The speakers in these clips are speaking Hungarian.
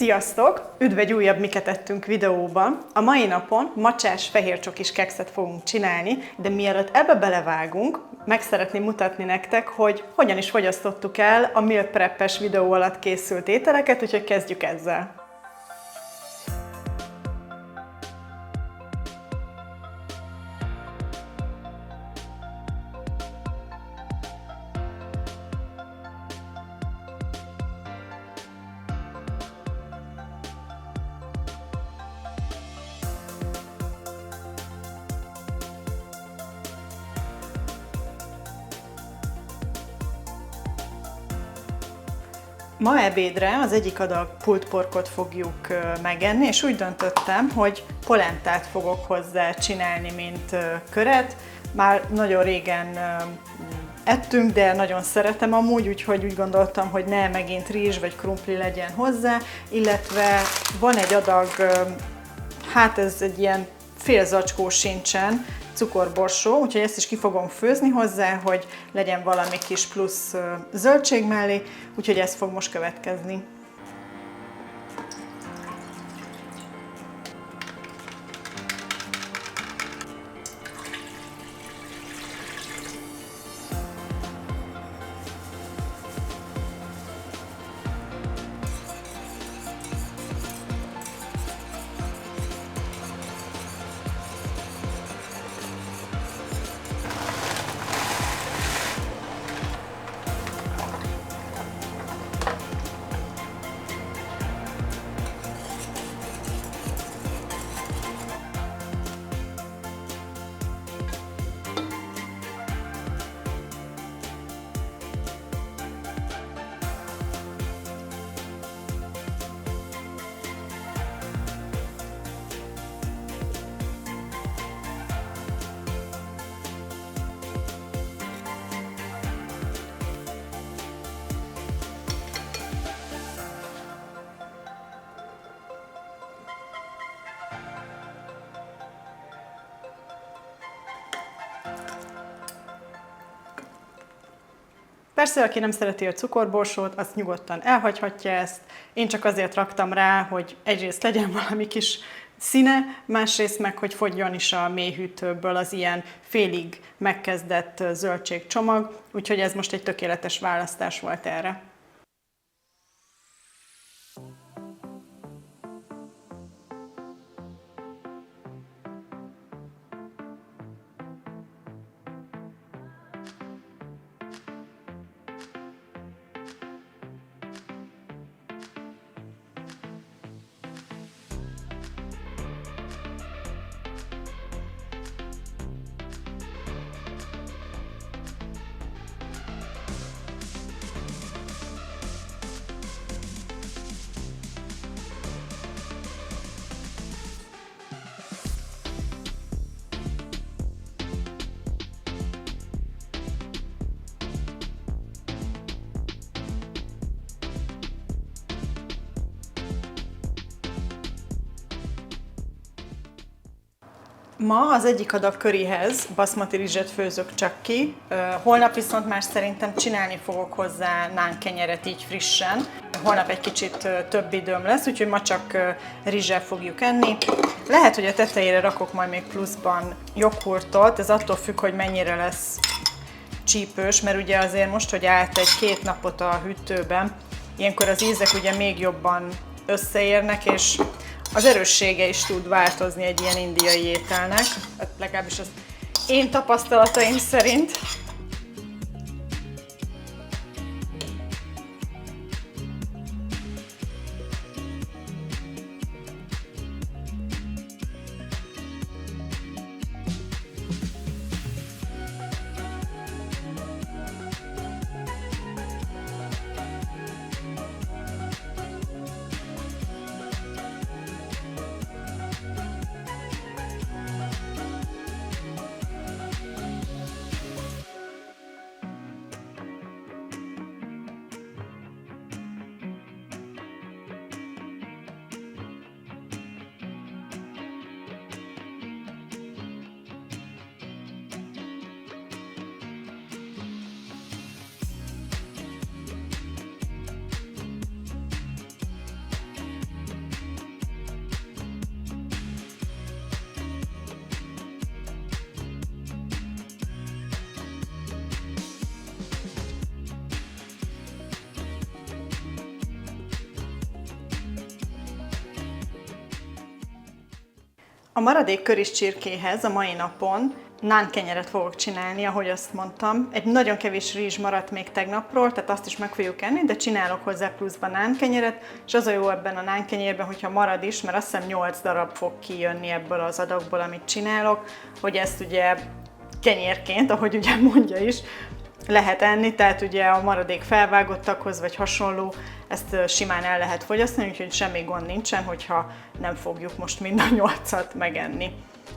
Sziasztok! Üdv egy újabb Miket ettünk videóban. A mai napon macsás fehér csokis kekszet fogunk csinálni, de mielőtt ebbe belevágunk, meg szeretném mutatni nektek, hogy hogyan is fogyasztottuk el a meal prep-es videó alatt készült ételeket, úgyhogy kezdjük ezzel. Ma ebédre az egyik adag pulled porkot fogjuk megenni, és úgy döntöttem, hogy polentát fogok hozzá csinálni, mint köret. Már nagyon régen ettünk, de nagyon szeretem amúgy, úgyhogy úgy gondoltam, hogy ne megint rizs vagy krumpli legyen hozzá, illetve van egy adag, hát ez egy ilyen fél zacskó sincsen, cukorborsó, úgyhogy ezt is ki fogom főzni hozzá, hogy legyen valami kis plusz zöldség mellé, úgyhogy ez fog most következni. Persze, aki nem szereti a cukorborsót, azt nyugodtan elhagyhatja ezt. Én csak azért raktam rá, hogy egyrészt legyen valami kis színe, másrészt meg, hogy fogjon is a mélyhűtőből az ilyen félig megkezdett zöldségcsomag, úgyhogy ez most egy tökéletes választás volt erre. Ma az egyik adag körihez baszmati rizset főzök csak ki, holnap viszont már szerintem csinálni fogok hozzá nánkenyeret így frissen. Holnap egy kicsit több időm lesz, úgyhogy ma csak rizssel fogjuk enni. Lehet, hogy a tetejére rakok majd még pluszban joghurtot, ez attól függ, hogy mennyire lesz csípős, mert ugye azért most, hogy állt egy-két napot a hűtőben, ilyenkor az ízek ugye még jobban összeérnek, és az erőssége is tud változni egy ilyen indiai ételnek, legalábbis az én tapasztalataim szerint. A maradék köris csirkéhez a mai napon nánkenyeret fogok csinálni, ahogy azt mondtam. Egy nagyon kevés rizs maradt még tegnapról, tehát azt is meg fogjuk enni, de csinálok hozzá pluszban nánkenyeret, és az a jó ebben a nánkenyérben, hogyha marad is, mert azt hiszem 8 darab fog kijönni ebből az adagból, amit csinálok, hogy ezt ugye kenyérként, ahogy ugye mondja is, lehet enni, tehát ugye a maradék felvágottakhoz vagy hasonló, ezt simán el lehet fogyasztani, úgyhogy semmi gond nincsen, hogyha nem fogjuk most mind a 8-at megenni.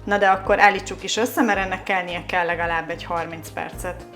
Na de akkor állítsuk is össze, mert ennek kelnie kell legalább egy 30 percet.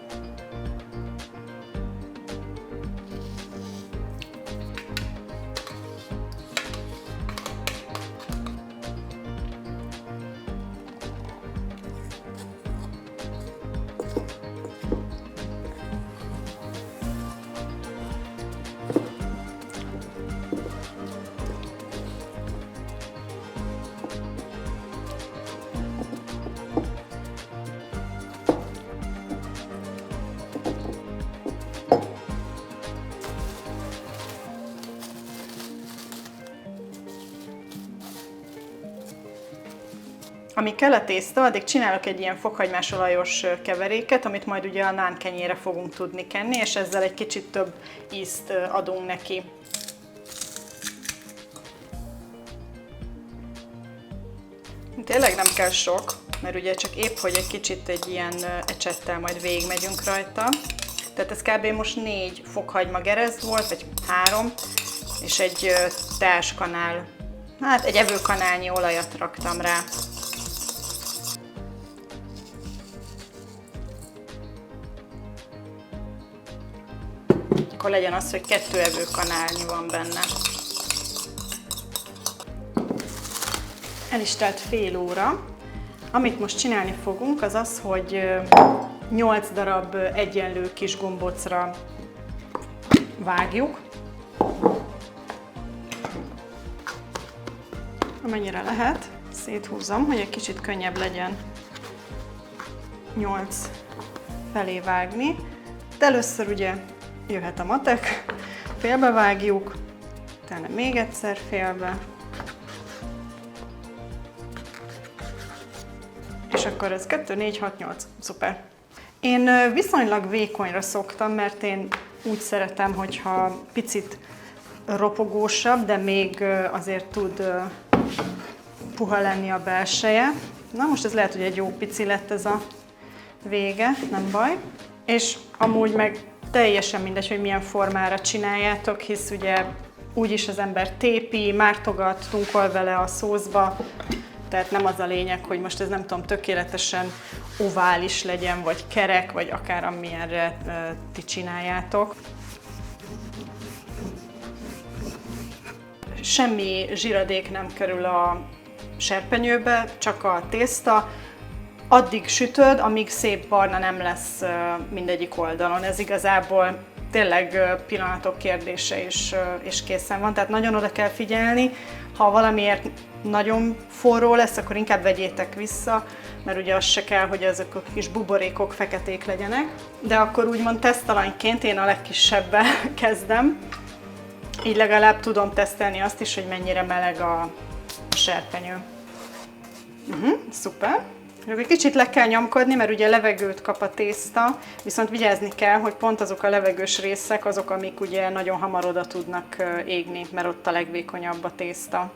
Amíg kell a tészta, addig csinálok egy ilyen fokhagymás olajos keveréket, amit majd ugye a nánkenyére fogunk tudni kenni, és ezzel egy kicsit több ízt adunk neki. Tényleg nem kell sok, mert ugye csak épp, hogy egy kicsit egy ilyen ecsettel majd végigmegyünk rajta. Tehát ez kb. Most 4 fokhagyma gerezd volt, vagy 3, és egy teáskanál, hát egy evőkanálnyi olajat raktam rá. Akkor legyen az, hogy 2 evőkanálnyi van benne. El is telt fél óra. Amit most csinálni fogunk, az az, hogy 8 darab egyenlő kis gombócra vágjuk. Amennyire lehet, széthúzom, hogy egy kicsit könnyebb legyen 8 felé vágni. De először ugye jöhet a matek, félbevágjuk, utána még egyszer félbe, és akkor ez 2, 4, 6, 8, szuper. Én viszonylag vékonyra szoktam, mert én úgy szeretem, hogyha picit ropogósabb, de még azért tud puha lenni a belseje. Na most ez lehet, hogy egy jó pici lett ez a vége, nem baj. És amúgy meg teljesen mindegy, hogy milyen formára csináljátok, hisz ugye úgyis az ember tépi, mártogat, tunkol vele a szószba, tehát nem az a lényeg, hogy most ez nem tudom, tökéletesen ovális legyen, vagy kerek, vagy akár amilyenre ti csináljátok. Semmi zsiradék nem kerül a serpenyőbe, csak a tészta. Addig sütöd, amíg szép barna nem lesz mindegyik oldalon. Ez igazából tényleg pillanatok kérdése és készen van, tehát nagyon oda kell figyelni. Ha valamiért nagyon forró lesz, akkor inkább vegyétek vissza, mert ugye az se kell, hogy ezek a kis buborékok feketék legyenek. De akkor úgymond tesztalanyként én a legkisebbel kezdem. Így legalább tudom tesztelni azt is, hogy mennyire meleg a serpenyő. Szuper! Egy kicsit le kell nyomkodni, mert ugye levegőt kap a tészta, viszont vigyázni kell, hogy pont azok a levegős részek azok, amik ugye nagyon hamar oda tudnak égni, mert ott a legvékonyabb a tészta.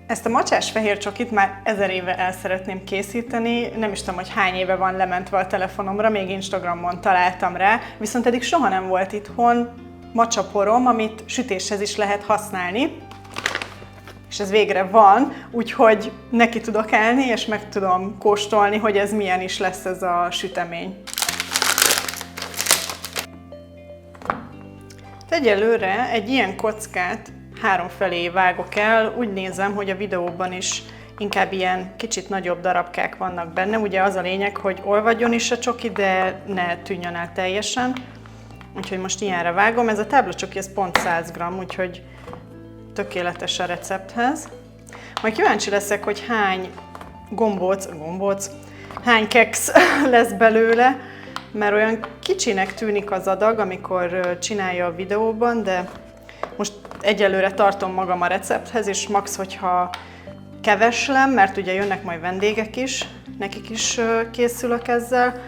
Ezt a macsás fehér csokit már 1000 éve el szeretném készíteni, nem is tudom, hogy hány éve van lementve a telefonomra, még Instagramon találtam rá, viszont eddig soha nem volt itthon macsaporom, amit sütéshez is lehet használni. És ez végre van, úgyhogy neki tudok állni, és meg tudom kóstolni, hogy ez milyen is lesz ez a sütemény. Egyelőre egy ilyen kockát 3 felé vágok el, úgy nézem, hogy a videóban is inkább ilyen kicsit nagyobb darabkák vannak benne. Ugye az a lényeg, hogy olvadjon is a csoki, de ne tűnjön el teljesen. Úgyhogy most ilyenre vágom. Ez a táblacsoki, ez pont 100 g, úgyhogy tökéletes a recepthez. Majd kíváncsi leszek, hogy hány hány keksz lesz belőle, mert olyan kicsinek tűnik az adag, amikor csinálja a videóban, de most egyelőre tartom magam a recepthez, és max, hogyha keveslem, mert ugye jönnek majd vendégek is, nekik is készülök ezzel,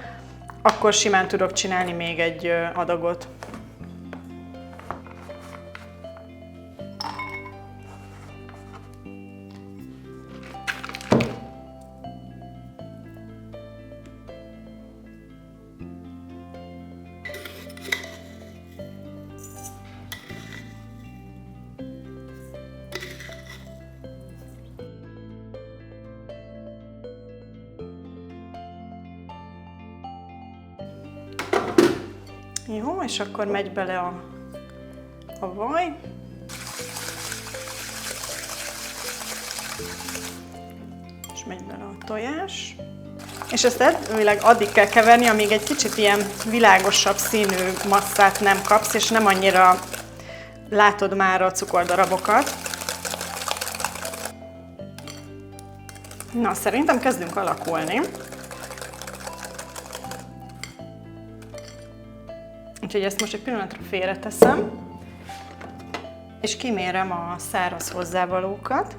akkor simán tudok csinálni még egy adagot. Jó, és akkor megy bele a vaj. És megy bele a tojás. És ezt elvileg addig kell keverni, amíg egy kicsit ilyen világosabb színű masszát nem kapsz, és nem annyira látod már a cukordarabokat. Na, szerintem kezdünk alakulni. Úgyhogy ezt most egy pillanatra félreteszem, és kimérem a száraz hozzávalókat.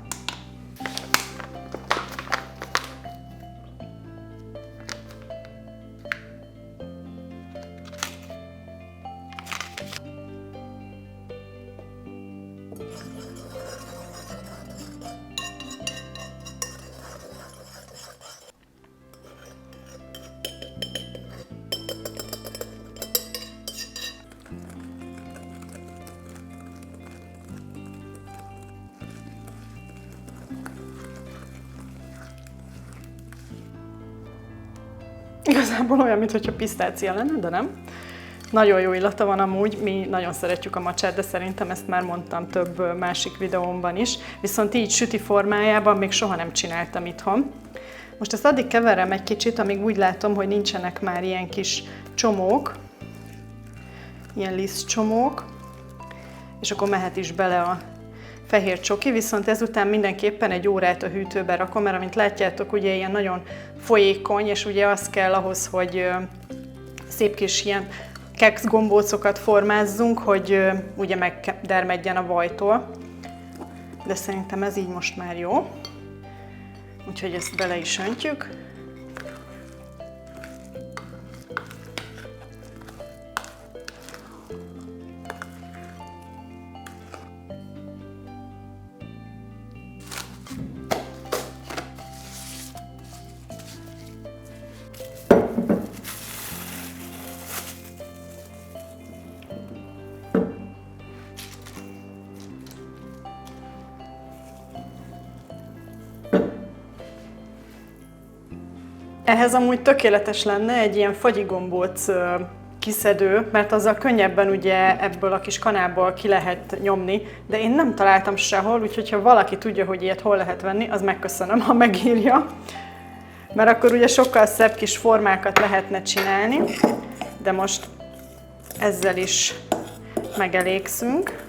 Igazából olyan, mintha pisztácia lenne, de nem. Nagyon jó illata van amúgy, mi nagyon szeretjük a macsát, de szerintem ezt már mondtam több másik videómban is. Viszont így süti formájában még soha nem csináltam itthon. Most ezt addig keverem egy kicsit, amíg úgy látom, hogy nincsenek már ilyen kis csomók, ilyen lisztcsomók, és akkor mehet is bele a fehér csoki, viszont ezután mindenképpen egy órát a hűtőbe rakom, mert amint látjátok, ugye ilyen nagyon folyékony, és ugye az kell ahhoz, hogy szép kis ilyen keksz gombócokat formázzunk, hogy ugye megdermedjen a vajtól. De szerintem ez így most már jó. Úgyhogy ezt bele is öntjük. Ehhez amúgy tökéletes lenne egy ilyen fagyigombóc kiszedő, mert azzal könnyebben ugye ebből a kis kanálból ki lehet nyomni, de én nem találtam sehol, úgyhogy ha valaki tudja, hogy ilyet hol lehet venni, az megköszönöm, ha megírja. Mert akkor ugye sokkal szebb kis formákat lehetne csinálni, de most ezzel is megelégszünk.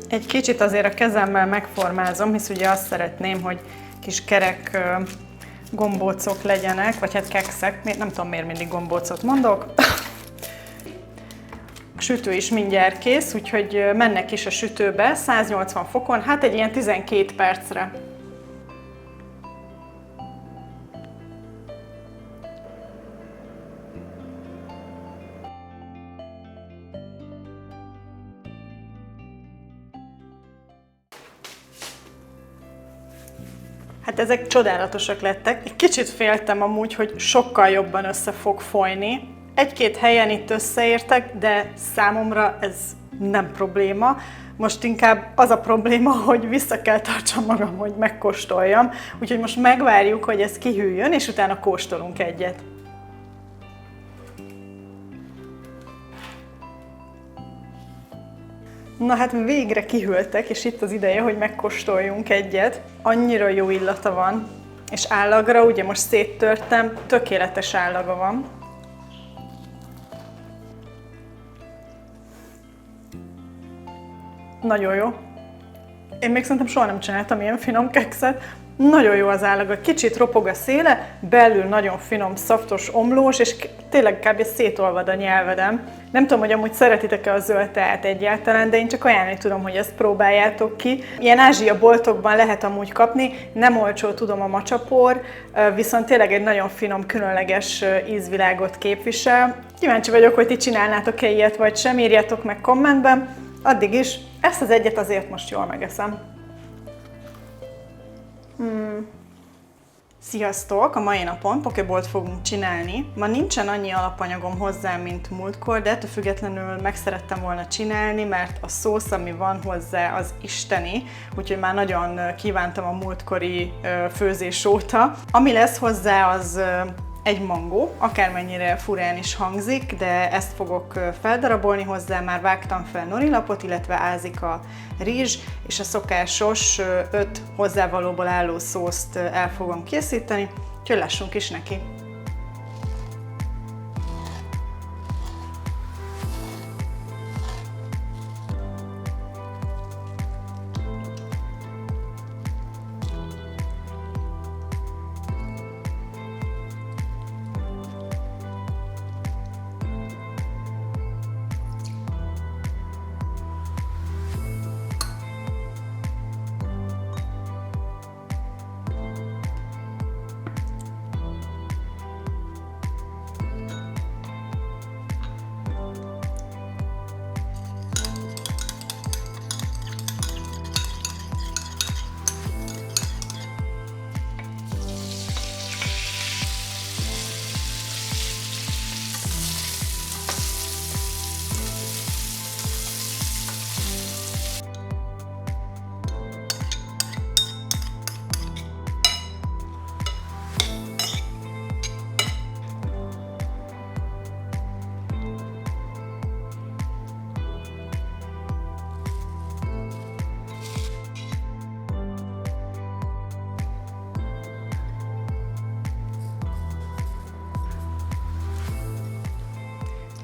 Egy kicsit azért a kezemmel megformázom, hisz ugye azt szeretném, hogy kis kerek gombócok legyenek, vagy hát kekszek, nem tudom miért mindig gombócot mondok. A sütő is mindjárt kész, úgyhogy mennek is a sütőbe 180 fokon, hát egy ilyen 12 percre. Hát ezek csodálatosak lettek. Egy kicsit féltem amúgy, hogy sokkal jobban össze fog folyni. Egy-két helyen itt összeértek, de számomra ez nem probléma. Most inkább az a probléma, hogy vissza kell tartsam magam, hogy megkóstoljam. Úgyhogy most megvárjuk, hogy ez kihűljön, és utána kóstolunk egyet. Na hát végre kihűltek, és itt az ideje, hogy megkóstoljunk egyet. Annyira jó illata van, és állagra, ugye most széttörtem, tökéletes állaga van. Nagyon jó. Én még szerintem soha nem csináltam ilyen finom kekszet. Nagyon jó az állaga, kicsit ropog a széle, belül nagyon finom, szaftos, omlós, és tényleg kb. Szétolvad a nyelvedem. Nem tudom, hogy amúgy szeretitek-e a zöld teát egyáltalán, de én csak ajánlani tudom, hogy ezt próbáljátok ki. Ilyen Ázsia boltokban lehet amúgy kapni, nem olcsó, tudom, a macsapor, viszont tényleg egy nagyon finom, különleges ízvilágot képvisel. Kíváncsi vagyok, hogy ti csinálnátok-e ilyet, vagy sem, írjátok meg kommentben. Addig is, ezt az egyet azért most jól megeszem. Sziasztok! A mai napon pokebolt fogunk csinálni. Ma nincsen annyi alapanyagom hozzá, mint múltkor, de ettől függetlenül meg szerettem volna csinálni, mert a szósz, ami van hozzá, az isteni, úgyhogy már nagyon kívántam a múltkori főzés óta. Ami lesz hozzá, az egy mangó, akármennyire furán is hangzik, de ezt fogok feldarabolni hozzá, már vágtam fel norilapot, illetve ázik a rizs, és a szokásos 5 hozzávalóból álló szószt el fogom készíteni, úgyhogy lássunk is neki.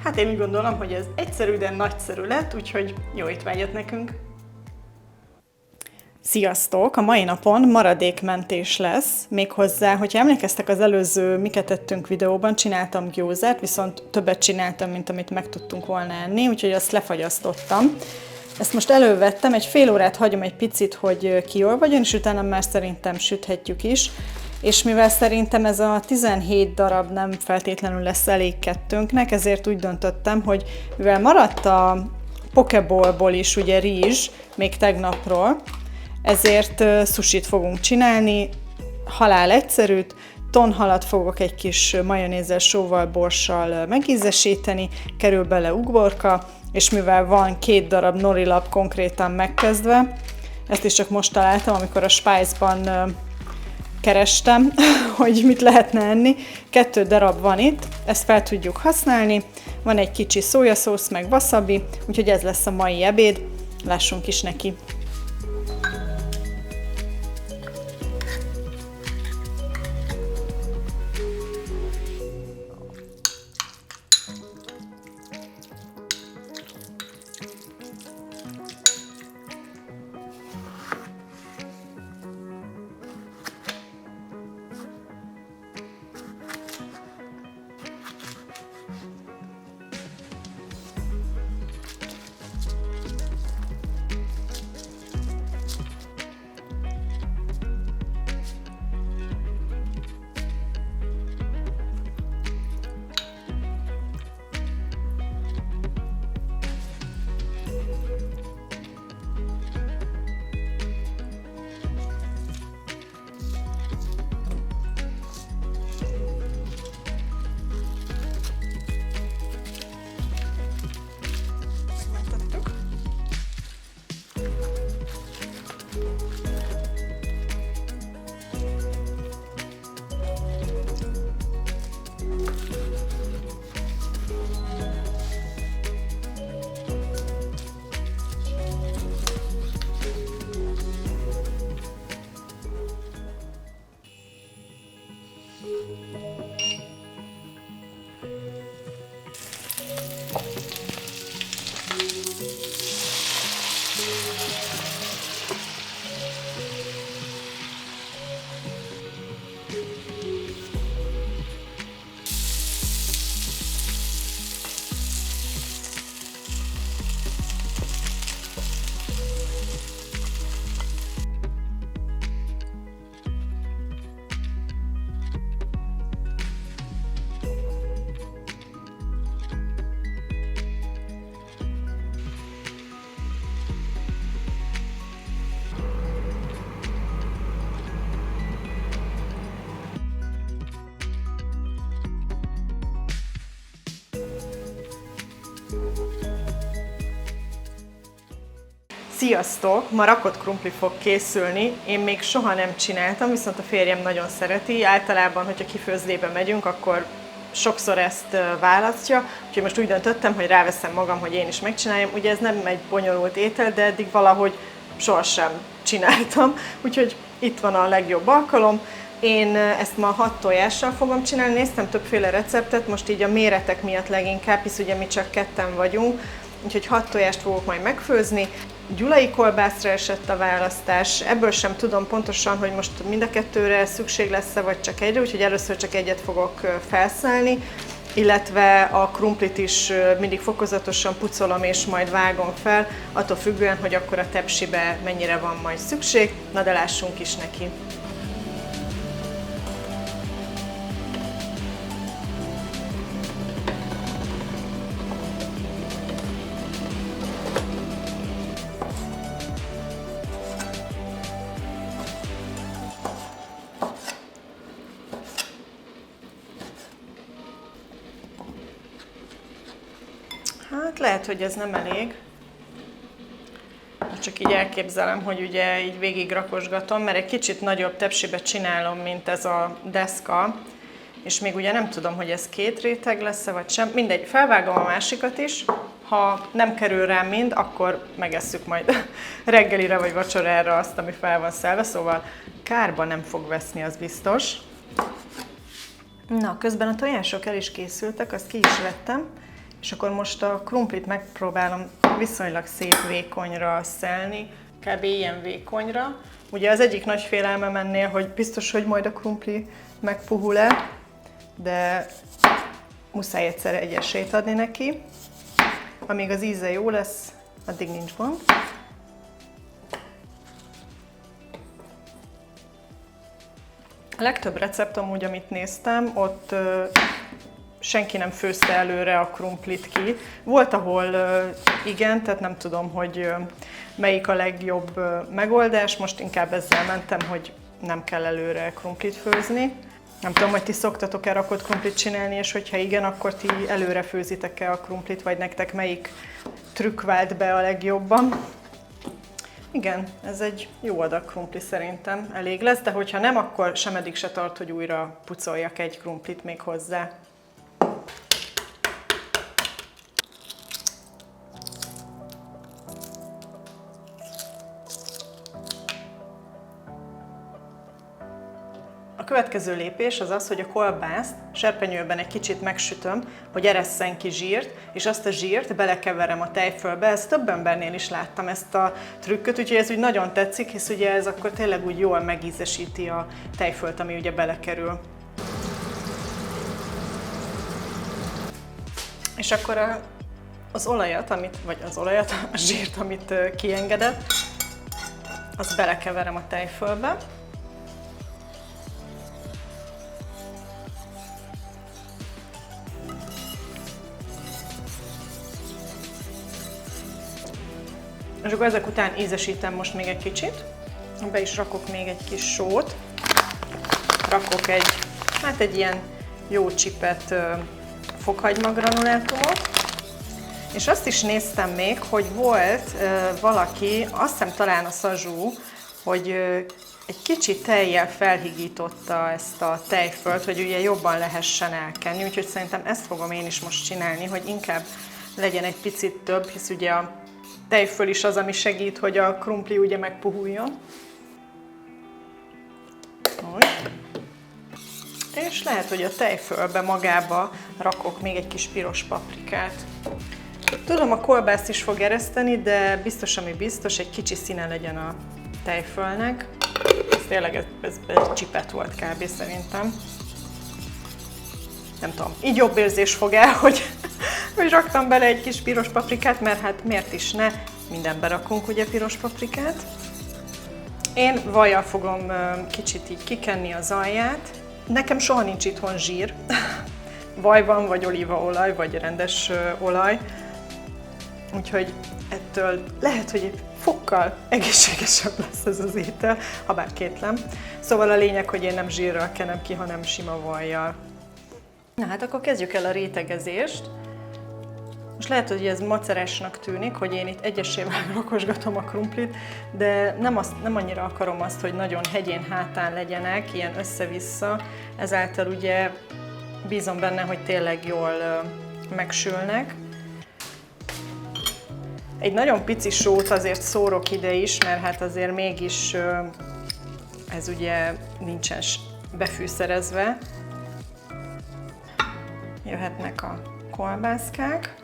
Hát én úgy gondolom, hogy ez egyszerű, de nagyszerű lett, úgyhogy jó étvágyat nekünk! Sziasztok! A mai napon maradékmentés lesz, méghozzá, hogyha emlékeztek az előző miket ettünk videóban, csináltam gyózát, viszont többet csináltam, mint amit meg tudtunk volna enni, úgyhogy azt lefagyasztottam. Ezt most elővettem, egy fél órát hagyom egy picit, hogy kiolvadjon, és utána már szerintem süthetjük is. És mivel szerintem ez a 17 darab nem feltétlenül lesz elég kettőnknek, ezért úgy döntöttem, hogy mivel maradt a pokeballból is ugye rizs, még tegnapról, ezért sushit fogunk csinálni, halál egyszerűt, tonhalat fogok egy kis majonézzel, sóval, borssal megízesíteni, kerül bele ugorka, és mivel van 2 darab norilap konkrétan megkezdve, ezt is csak most találtam, amikor a Spice-ban kerestem, hogy mit lehetne enni. 2 darab van itt, ezt fel tudjuk használni. Van egy kicsi szójaszósz, meg wasabi, úgyhogy ez lesz a mai ebéd. Lássunk is neki. Sziasztok! Ma rakott krumpli fog készülni. Én még soha nem csináltam, viszont a férjem nagyon szereti. Általában, hogyha kifőzdébe megyünk, akkor sokszor ezt választja. Úgyhogy most úgy döntöttem, hogy ráveszem magam, hogy én is megcsináljam. Ugye ez nem egy bonyolult étel, de eddig valahogy sohasem csináltam. Úgyhogy itt van a legjobb alkalom. Én ezt ma 6 tojással fogom csinálni. Néztem többféle receptet, most így a méretek miatt leginkább, hisz ugye mi csak ketten vagyunk. Úgyhogy 6 tojást fogok majd megfőzni. Gyulai kolbászra esett a választás, ebből sem tudom pontosan, hogy most mind a kettőre szükség lesz-e, vagy csak egyre, úgyhogy először csak egyet fogok felszállni, illetve a krumplit is mindig fokozatosan pucolom és majd vágom fel, attól függően, hogy akkor a tepsibe mennyire van majd szükség. Na de lássunk is neki! Hát lehet, hogy ez nem elég. Csak így elképzelem, hogy ugye így végig rakosgatom, mert egy kicsit nagyobb tepsibe csinálom, mint ez a deszka. És még ugye nem tudom, hogy ez 2 réteg lesz-e, vagy sem. Mindegy, felvágom a másikat is. Ha nem kerül rám mind, akkor megesszük majd reggelire vagy vacsorára azt, ami fel van szelve. Szóval kárba nem fog veszni, az biztos. Na, közben a tojások el is készültek, azt ki is vettem. És akkor most a krumplit megpróbálom viszonylag szép vékonyra szelni, kb. Ilyen vékonyra. Ugye az egyik nagy félelmem ennél, hogy biztos, hogy majd a krumpli megpuhul-e, de muszáj egyszer egy esélyt adni neki. Amíg az íze jó lesz, addig nincs gond. A legtöbb recept amúgy, amit néztem, ott senki nem főzte előre a krumplit ki. Volt, ahol igen, tehát nem tudom, hogy melyik a legjobb megoldás. Most inkább ezzel mentem, hogy nem kell előre krumplit főzni. Nem tudom, hogy ti szoktatok-e rakott krumplit csinálni, és hogyha igen, akkor ti előre főzitek-e a krumplit, vagy nektek melyik trükk vált be a legjobban. Igen, ez egy jó adag krumpli szerintem, elég lesz, de hogyha nem, akkor sem eddig se tart, hogy újra pucoljak egy krumplit még hozzá. A következő lépés az az, hogy a kolbászt serpenyőben egy kicsit megsütöm, hogy eresszen ki zsírt, és azt a zsírt belekeverem a tejfölbe. Ezt több embernél is láttam, ezt a trükköt, úgyhogy ez úgy nagyon tetszik, hisz ugye ez akkor tényleg úgy jól megízesíti a tejfölt, ami ugye belekerül. És akkor az olajat, a zsírt, amit kiengedett, azt belekeverem a tejfölbe. És akkor ezek után ízesítem most még egy kicsit. Be is rakok még egy kis sót. Rakok egy ilyen jó csipet fokhagymagranulátumot. És azt is néztem még, hogy volt valaki, azt hiszem talán a Szazsú, hogy egy kicsit tejjel felhigította ezt a tejfölt, hogy ugye jobban lehessen elkenni. Úgyhogy szerintem ezt fogom én is most csinálni, hogy inkább legyen egy picit több, hisz ugye a tejföl is az, ami segít, hogy a krumpli ugye megpuhuljon. Úgy. És lehet, hogy a tejfölbe magába rakok még egy kis piros paprikát. Tudom, a kolbászt is fog ereszteni, de biztos, ami biztos, egy kicsi színe legyen a tejfölnek. Ez tényleg ez egy csipet volt kb. Szerintem. Nem tudom, így jobb érzés fog el, hogy raktam bele egy kis piros paprikát, mert hát miért is ne, mindenbe rakunk ugye piros paprikát. Én vajjal fogom kicsit így kikenni az alját. Nekem soha nincs itthon zsír. Vaj van, vagy olívaolaj, vagy rendes olaj. Úgyhogy ettől lehet, hogy egy fokkal egészségesebb lesz ez az étel, ha bár kétlem. Szóval a lényeg, hogy én nem zsírral kenem ki, hanem sima vajjal. Na hát akkor kezdjük el a rétegezést. Most lehet, hogy ez macerásnak tűnik, hogy én itt egyesével rakosgatom a krumplit, de nem annyira akarom azt, hogy nagyon hegyén-hátán legyenek, ilyen össze-vissza. Ezáltal ugye bízom benne, hogy tényleg jól megsülnek. Egy nagyon pici sót azért szórok ide is, mert hát azért mégis ez ugye nincsen befűszerezve. Jöhetnek a kolbászkák.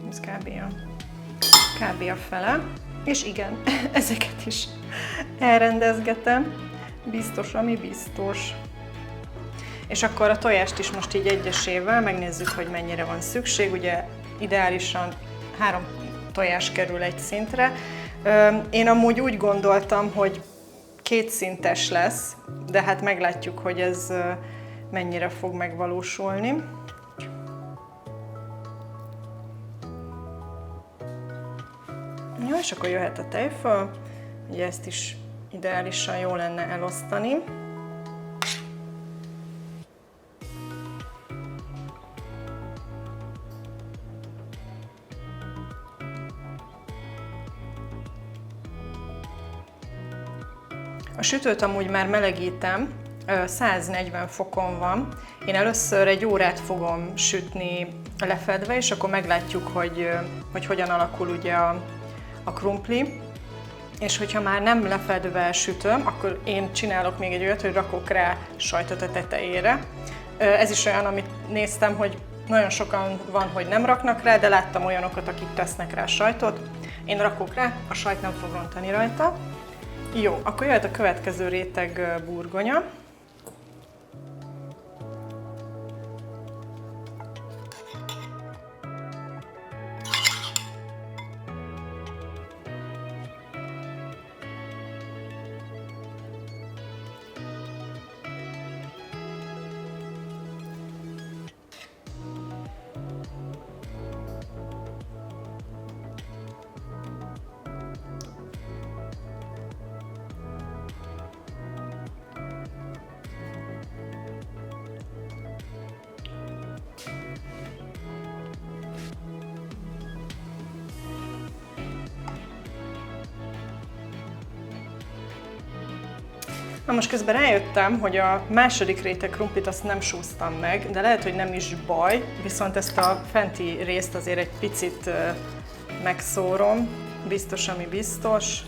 Ez kb. A fele. És igen, ezeket is elrendezgetem. Biztos, ami biztos. És akkor a tojást is most így egyesével megnézzük, hogy mennyire van szükség. Ugye ideálisan 3 tojás kerül egy szintre. Én amúgy úgy gondoltam, hogy 2 szintes lesz, de hát meglátjuk, hogy ez mennyire fog megvalósulni. Jó, és akkor jöhet a tejföl. Ugye ezt is ideálisan jó lenne elosztani. A sütőt amúgy már melegítem, 140 fokon van. Én először egy órát fogom sütni lefedve, és akkor meglátjuk, hogy hogyan alakul ugye a krumpli. És hogyha már nem lefedve sütöm, akkor én csinálok még egy olyat, hogy rakok rá sajtot a tetejére. Ez is olyan, amit néztem, hogy nagyon sokan van, hogy nem raknak rá, de láttam olyanokat, akik tesznek rá sajtot. Én rakok rá, a sajt nem fog rontani rajta. Jó, akkor jöhet a következő réteg burgonya. Na most közben rájöttem, hogy a második réteg krumplit azt nem súztam meg, de lehet, hogy nem is baj, viszont ezt a fenti részt azért egy picit megszórom, biztos, ami biztos.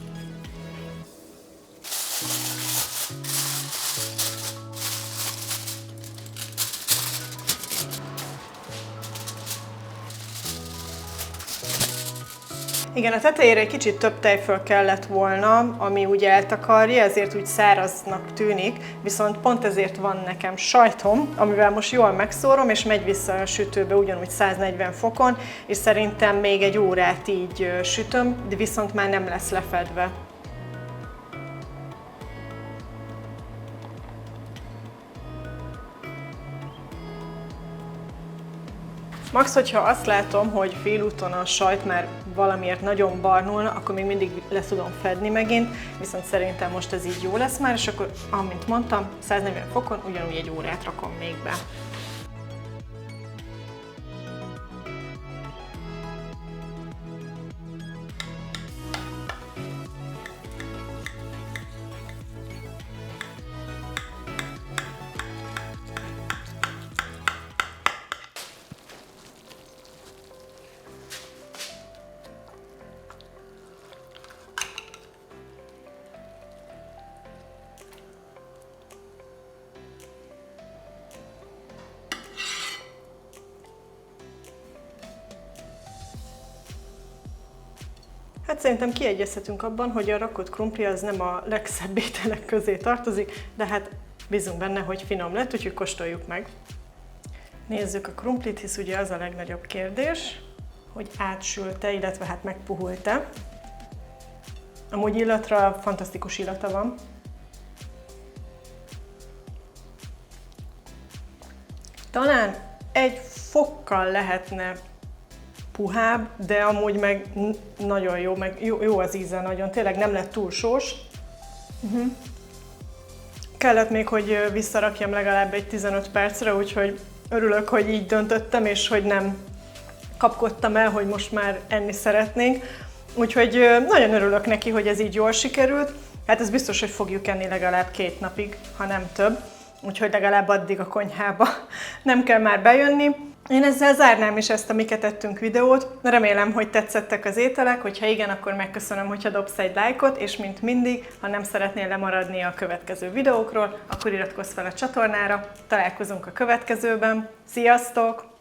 Igen, a tetejére egy kicsit több tejföl kellett volna, ami ugye eltakarja, ezért úgy száraznak tűnik, viszont pont ezért van nekem sajtom, amivel most jól megszórom, és megy vissza a sütőbe ugyanúgy 140 fokon, és szerintem még egy órát így sütöm, de viszont már nem lesz lefedve. Max, hogyha azt látom, hogy félúton a sajt már valamiért nagyon barnulna, akkor még mindig le tudom fedni megint, viszont szerintem most ez így jó lesz már, és akkor, amint mondtam, 140 fokon ugyanúgy egy órát rakom még be. Hát szerintem kiegyezhetünk abban, hogy a rakott krumpli az nem a legszebb ételek közé tartozik, de hát bízunk benne, hogy finom lett, úgyhogy kóstoljuk meg. Nézzük a krumplit, hisz ugye az a legnagyobb kérdés, hogy átsült-e, illetve hát megpuhult-e. Amúgy illatra fantasztikus illata van. Talán egy fokkal lehetne puhább, de amúgy meg nagyon jó, meg jó az íze nagyon, tényleg nem lett túl sós. Kellett még, hogy visszarakjam legalább egy 15 percre, úgyhogy örülök, hogy így döntöttem, és hogy nem kapkodtam el, hogy most már enni szeretnénk. Úgyhogy nagyon örülök neki, hogy ez így jól sikerült. Hát ez biztos, hogy fogjuk enni legalább 2 napig, ha nem több. Úgyhogy legalább addig a konyhába nem kell már bejönni. Én ezzel zárnám is ezt a Miket ettünk videót. Remélem, hogy tetszettek az ételek, hogyha igen, akkor megköszönöm, hogyha dobsz egy lájkot, és mint mindig, ha nem szeretnél lemaradni a következő videókról, akkor iratkozz fel a csatornára. Találkozunk a következőben. Sziasztok!